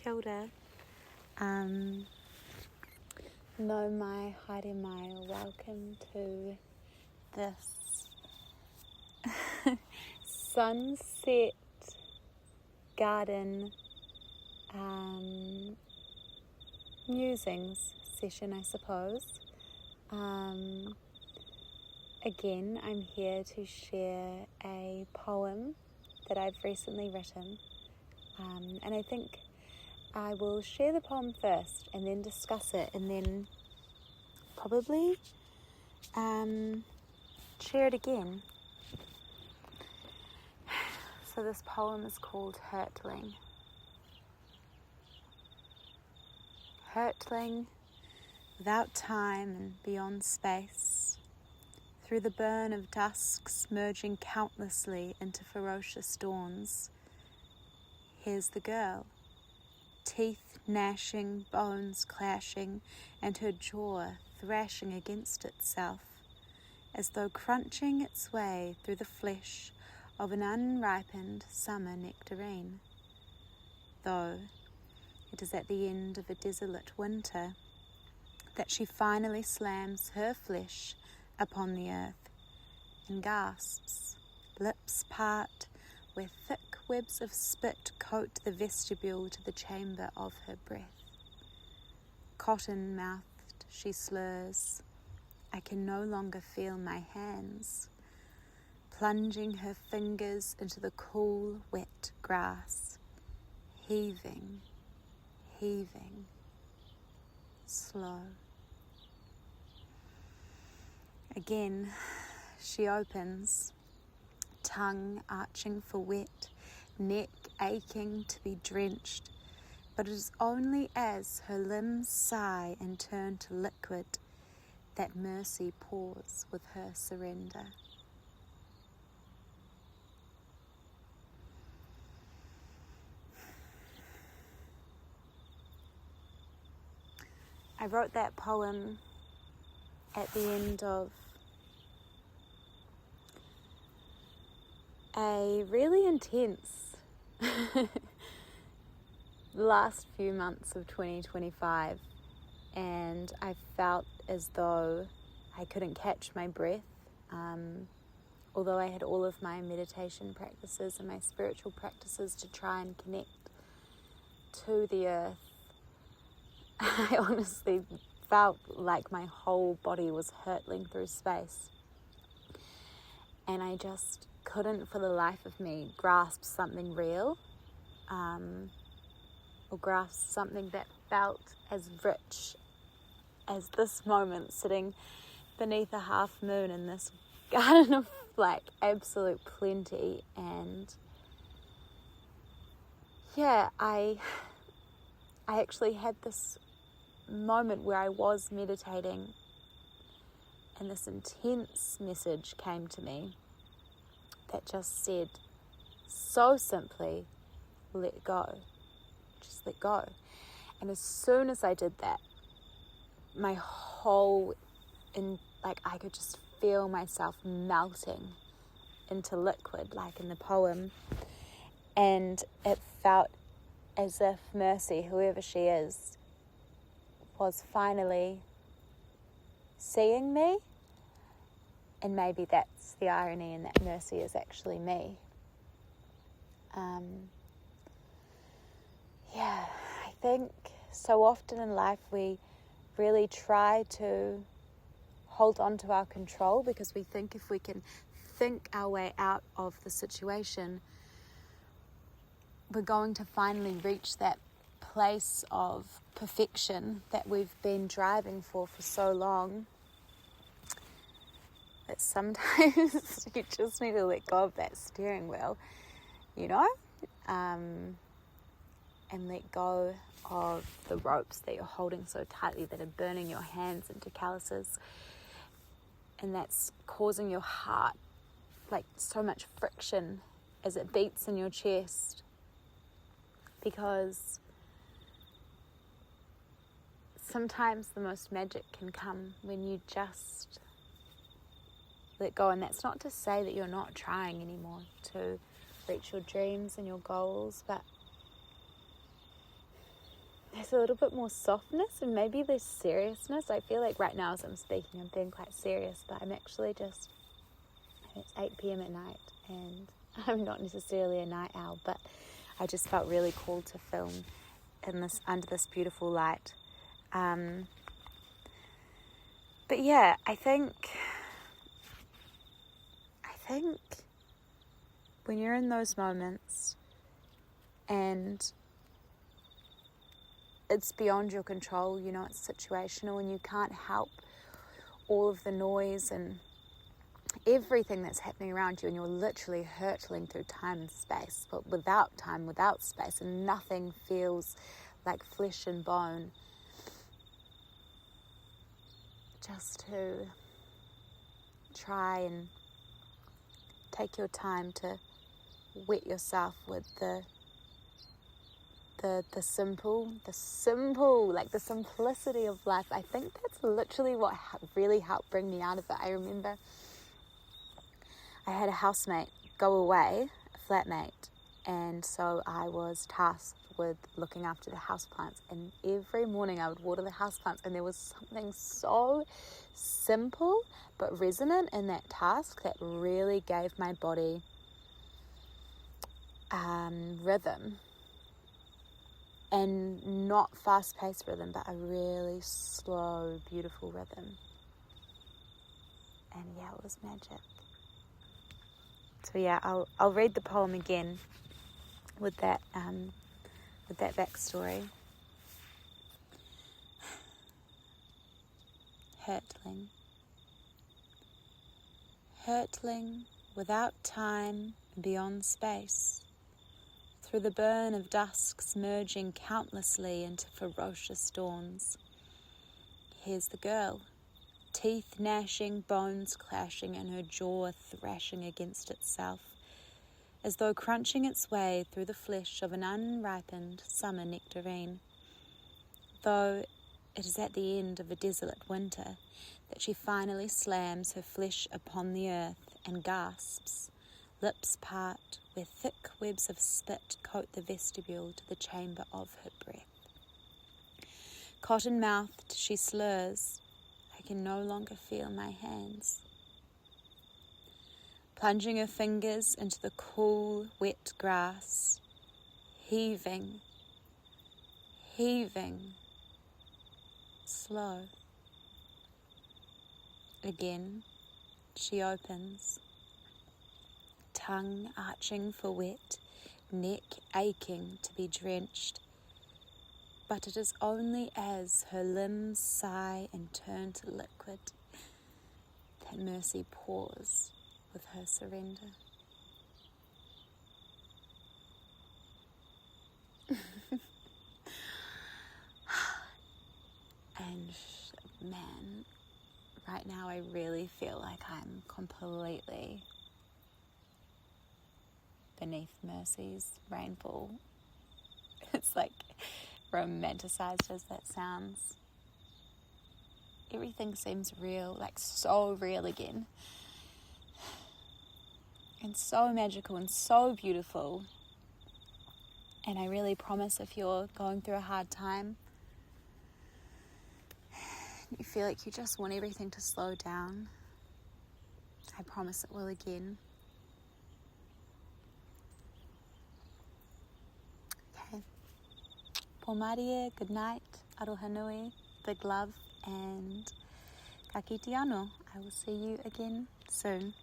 Kia ora. No mai, haere mai, welcome to this sunset garden musings session, I suppose. Again, I'm here to share a poem that I've recently written, and I think I will share the poem first and then discuss it and then probably share it again. So this poem is called Hurtling. Hurtling, without time and beyond space, through the burn of dusks merging countlessly into ferocious dawns. Here's the girl, teeth gnashing, bones clashing, and her jaw thrashing against itself, as though crunching its way through the flesh of an unripened summer nectarine. Though it is at the end of a desolate winter that she finally slams her flesh upon the earth and gasps, lips part, where thick webs of spit coat the vestibule to the chamber of her breath. Cotton-mouthed, she slurs, I can no longer feel my hands, plunging her fingers into the cool, wet grass, heaving, slow. Again, she opens, tongue arching for wet, neck aching to be drenched, but it is only as her limbs sigh and turn to liquid that mercy pours with her surrender. I wrote that poem at the end of a really intense last few months of 2025, and I felt as though I couldn't catch my breath, although I had all of my meditation practices and my spiritual practices to try and connect to the earth. I honestly felt like my whole body was hurtling through space, and I just couldn't for the life of me grasp something real, or grasp something that felt as rich as this moment sitting beneath a half moon in this garden of like absolute plenty. And yeah, I actually had this moment where I was meditating and this intense message came to me that just said so simply, let go. Just let go. And as soon as I did that, my whole, I could just feel myself melting into liquid, like in the poem. And it felt as if Mercy, whoever she is, was finally seeing me. And maybe that's the irony, in that Mercy is actually me. I think so often in life we really try to hold on to our control because we think if we can think our way out of the situation, we're going to finally reach that place of perfection that we've been driving for so long. But sometimes you just need to let go of that steering wheel, and let go of the ropes that you're holding so tightly that are burning your hands into calluses, and that's causing your heart like so much friction as it beats in your chest, because sometimes the most magic can come when you just let go. And that's not to say that you're not trying anymore to reach your dreams and your goals, but there's a little bit more softness and maybe less seriousness. I feel like right now as I'm speaking, I'm being quite serious, but I'm actually just, it's 8 p.m. at night and I'm not necessarily a night owl, but I just felt really called to film in this, under this beautiful light. But yeah, I think when you're in those moments and it's beyond your control, you know, it's situational and you can't help all of the noise and everything that's happening around you, and you're literally hurtling through time and space, but without time, without space, and nothing feels like flesh and bone. Just to try and take your time to wet yourself with the simple, like the simplicity of life. I think that's literally what really helped bring me out of it. I remember I had a housemate go away, a flatmate, and so I was tasked with looking after the houseplants, and every morning I would water the houseplants, and there was something so simple but resonant in that task that really gave my body rhythm, and not fast-paced rhythm, but a really slow, beautiful rhythm. And yeah, it was magic. So yeah, I'll read the poem again with that backstory. Hurtling. Hurtling without time and beyond space, through the burn of dusks merging countlessly into ferocious dawns. Here's the girl, teeth gnashing, bones clashing, and her jaw thrashing against itself, as though crunching its way through the flesh of an unripened summer nectarine. Though it is at the end of a desolate winter that she finally slams her flesh upon the earth and gasps, lips part where thick webs of spit coat the vestibule to the chamber of her breath. Cotton-mouthed she slurs, I can no longer feel my hands. Plunging her fingers into the cool, wet grass, heaving, slow. Again, she opens, tongue arching for wet, neck aching to be drenched. But it is only as her limbs sigh and turn to liquid that mercy pours with her surrender. And man, right now I really feel like I'm completely beneath Mercy's rainfall. It's like romanticized as that sounds. Everything seems real, like so real again. And so magical and so beautiful. And I really promise, if you're going through a hard time, you feel like you just want everything to slow down, I promise it will again. Okay. Pōmarie, good night, aroha nui, big love, and ka kite anō. I will see you again soon.